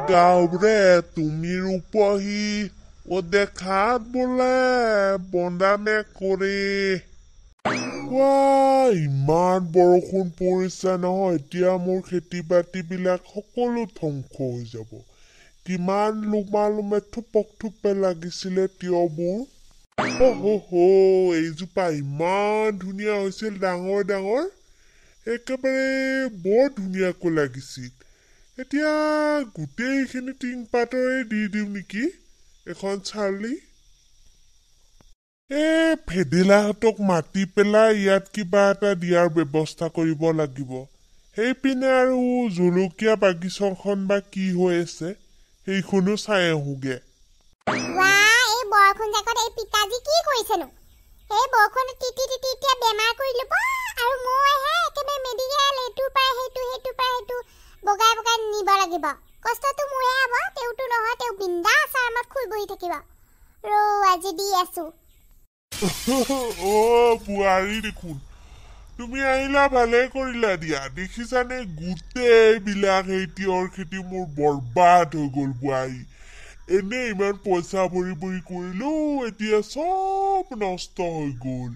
গাঁৱৰে তুমি ৰূপহী ও দেখাত বোলে বন্দামে কৰে ইমান বৰষুণ পৰিছে নহয় এতিয়া মোৰ খেতি বাতিবিলাক সকলো ধ্বংস হৈ যাব কিমান লুমালুমে থুপক থুপে লাগিছিলে তিয়বোৰ এইজোপা ইমান ধুনীয়া হৈছিল ডাঙৰ ডাঙৰ একেবাৰে বৰ ধুনীয়াকৈ লাগিছিল এতিয়া গোটেইখিনি টিংপাতৰে দি দিওঁ নেকি এখন চালি ভেদিলাহঁতক মাতি পেলাই ইয়াত কিবা এটা দিয়াৰ ব্যৱস্থা কৰিব লাগিব সেইপিনে আৰু জলকীয়া বাগিচাখন বা কি হৈ আছে সেইখনো চাই আহোগে বৰষুণ জাকত এই পিতাজি কি কৰিছেনো এই বৰষুণ তিতি তিতি এতিয়া বেমাৰ কৰি ল'ব আৰু মই একেবাৰে মেডিকেল এইটোৰ পৰা সেইটো বগাই বগাই নিব লাগিব কষ্টটো মোৰে হ'ব তেওঁতো নহয় তেওঁ বিন্দাছ আৰামত শুই বহি থাকিব আজি দি আছো বুঢ়াৰী দেখোন তুমি আহিলা ভালে কৰিলা দিয়া দেখিছানে গোটেইবিলাক এই তিয়ঁহৰ খেতি মোৰ বৰবাদ হৈ গ'ল বুঢ়াৰী এনে ইমান পইচা ভৰি ভৰি কৰিলো এতিয়া চব নষ্ট হৈ গ'ল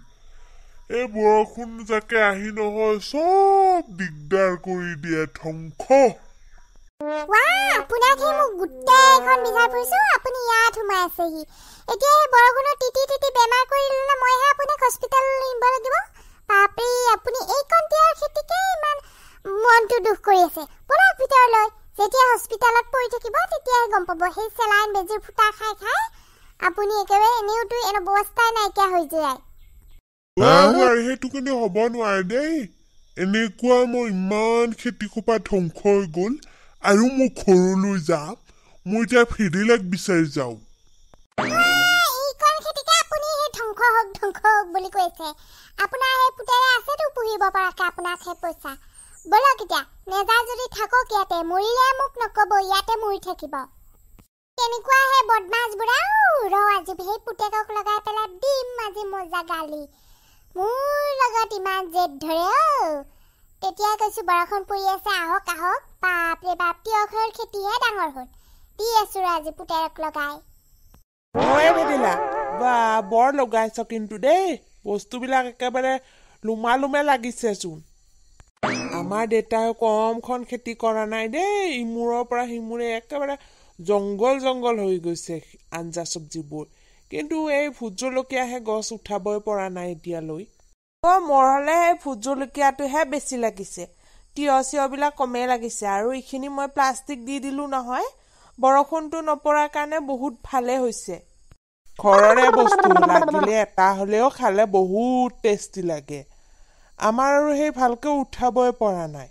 এই বৰষুণ যাকে আহি নহয় চব দিগদাৰ কৰি দিয়ে ধ্বংস আপোনাক মোক গোটেইখন বিঘাই ফুৰিছো আপুনি ইয়াত সোমাই আছেহি এতিয়া এই বৰষুণত তিতি তিতি বেমাৰ কৰি ল'লে মইহে আপোনাক হস্পিটেললৈ নিব লাগিব বাপৰে আপুনি এইকণ তিয়ঁহৰ খেতিকে ইমান মনটো দুখ কৰি আছে বলক ভিতৰলৈ যেতিয়া হস্পিটেলত পৰি থাকিব তেতিয়াহে গম পাব সেই চেলাইন বেজীৰ ফুটা খাই খাই আপুনি একেবাৰে এনেওতো এনে অৱস্থাই নাইকিয়া হৈ যায় সেইটো কিন্তু হ'ব নোৱাৰে দেই এনেকুৱা মোৰ ইমান খেতি খোপা ধ্বংস হৈ গ'ল আৰু মোৰ ঘৰলৈ যাম মই এতিয়া ফেৰিলাক বিচাৰি যাওঁ এইকণ খেতিকে আপুনি সেই ধ্বংস হওক বুলি কৈছে আপোনাৰ সেই পুতেৰে আছেতো পুহিব পৰাকে আপোনাক সেই পইচা বলক এতিয়া নেযায় যদি থাকক ইয়াতে মৰিলে মোক নকব ইয়াতে মৰি থাকিব কেনেকুৱা হে বদমাছ বুঢ়া আজি সেই পুতেকক লগাই পেলাই দিম আজি মজা গালি মোৰ লগত ইমান জেদ ধৰে তেতিয়া কৈছো বৰষুণ পৰি আছে আহক আহক বাপৰে বাপ তিয়ঁহৰ খেতিহে ডাঙৰ হ'ল দি আছো আজি পুতেৰক লগাই বৰ লগাইছ কিন্তু দেই বস্তুবিলাক একেবাৰে লুমালুমে লাগিছে চোন আমাৰ দেউতাই কমখন খেতি কৰা নাই দেই ইমূৰৰ পৰা সিমূৰে একেবাৰে জংগল হৈ গৈছে আঞ্জা চব্জিবোৰ কিন্তু এই ভোট জলকীয়াহে গছ উঠাবই পৰা নাই এতিয়ালৈ মোৰ হলে এই ভোট জলকীয়াটোহে বেছি লাগিছে তিয়ঁহ চিয়ঁবিলাক কমেই লাগিছে আৰু এইখিনি মই প্লাষ্টিক দি দিলো নহয় বৰষুণটো নপৰাৰ কাৰণে বহুত ভালে হৈছে ঘৰৰে বস্তু লাগিলে এটা হলেও খালে বহুত টেষ্টি লাগে আমাৰ আৰু সেই ভালকে উঠাবই পৰা নাই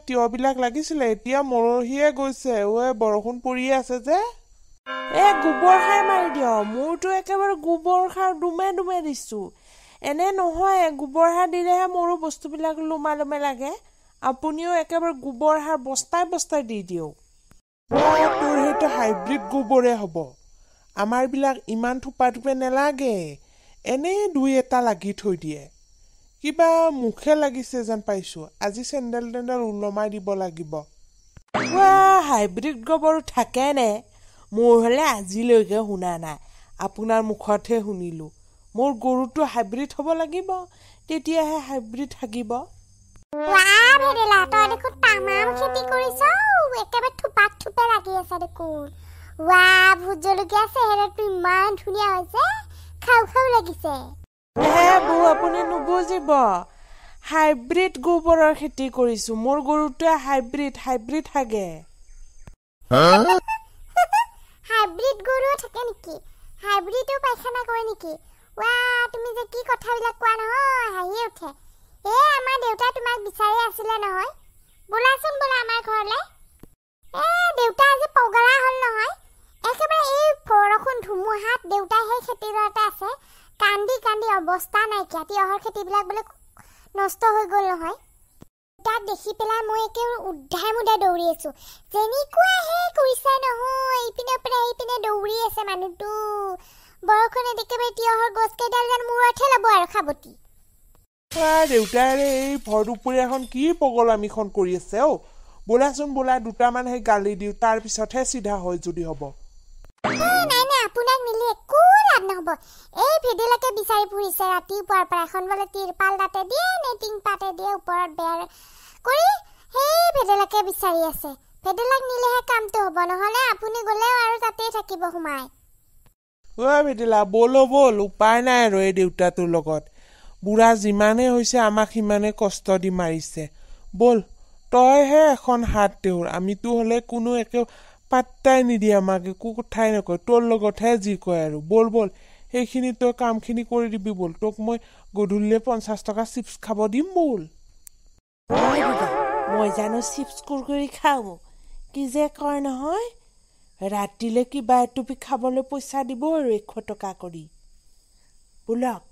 তিয়ঁহবিলাক লাগিছিলে এতিয়া মৰহিয়ে গৈছে বৰষুণ পৰিয়ে আছে যে গোবৰ সাৰ মাৰি দিয় মোৰতো একেবাৰে গোবৰ সাৰ দুমে দিছো এনে নহয় গোবৰ সাৰ দিলেহে মোৰো বস্তুবিলাক লুমালুমে লাগে আপুনিও একেবাৰে গোবৰ সাৰ বস্তাই দি দিয়ক তোৰ সেইটো হাইব্ৰিড গোবৰে হ'ব আমাৰ বিলাক ইমান থোপা থোপে নেলাগে এনেই দুই এটা লাগি থৈ দিয়ে কিবা মুখে লাগিছে যেন পাইছো আজি চেণ্ডেল ওলমাই দিব লাগিব হাইব্ৰিড গোবৰ থাকে নে মোৰ হলে আজিলৈকে শুনা নাই আপোনাৰ মুখতহে শুনিলো মোৰ গৰুটো হাইব্ৰিড হ'ব লাগিব তেতিয়াহে হাইব্ৰিড থাকিব ভোট জলকীয়া চেহেৰাটো ইমান ধুনীয়া হৈছে খাও লাগিছে বৌ আপুনি নুবুজিব হাইব্ৰিড গোবৰৰ খেতি কৰিছো মোৰ গৰুটোৱে হাইব্ৰিড থাকে হাইব্ৰিড গৰু থাকে নেকি হাইব্ৰিডো পাইখানা কৰে নেকি তুমি যে কি কথাবিলাক কোৱা নহয় হাঁহি উঠে আমাৰ দেউতা তোমাক বিচাৰি আছিলে নহয় বোলাচোন বোলা আমাৰ ঘৰলৈ দেউতা আজি পগলা হল নহয় একেবাৰে এই বৰষুণ ধুমুহাত দেউতাই সেই খেতিডৰাতে আছে কান্দি অৱস্থা নাইকিয়া তিয়ঁহৰ খেতিবিলাক বোলে নষ্ট হৈ গ'ল নহয় তাক দেখি পেলাই মই একেবাৰে উদ্ধাই দৌৰি আছো যেনেকুৱাহে কৰিছে নহয় ইপিনে পৰা সিপিনে দৌৰি আছে মানুহটো বৰষুণে একেবাৰে তিয়ঁহৰ গছকেইডাল যেন মূৰতহে ল'ব আৰু খাবতি দেউতাৰে এই ভৰ দুপৰীয়াখন কি পগলামিখন কৰি আছে বোলাচোন বোলা দুটামান সেই গালি দিওঁ তাৰপিছতহে চিধা হয় যদি হ'ব নাই নাই আপোনাক নিলে একো লাভ নহ'ব এই ভেদেলাকে বিচাৰি ফুৰিছে ৰাতিপুৱাৰ পৰা এখন বোলে তিৰপাল তাতে দিয়ে নে টিং পাতে দিয়ে ওপৰত বেৰ কৰি সেই ভেদেলাকে বিচাৰি আছে ভেদেলাক নিলেহে কামটো হ'ব নহ'লে আপুনি গ'লেও আৰু তাতেই থাকিব সোমাই ভেদেলা বল উপায় নাই আৰু এই দেউতাটোৰ লগত বুঢ়া যিমানেই হৈছে আমাক সিমানে কষ্ট দি মাৰিছে বল তইহে এখন হাত তেওঁৰ আমিতো হ'লে কোনো একে পাত্তাই নিদিয়ে আমাক একো কথাই নকয় তোৰ লগতহে যি কয় আৰু বল সেইখিনি তই কামখিনি কৰি দিবি বল তোক মই গধূলিলে 50 টকা চিপছ খাব দিম বল মই জানো চিপছ কুৰকুৰি খাওঁ কি যে কয় নহয় ৰাতিলে কিবা এটুপি খাবলৈ পইচা দিব আৰু 100 টকা কৰি বোলক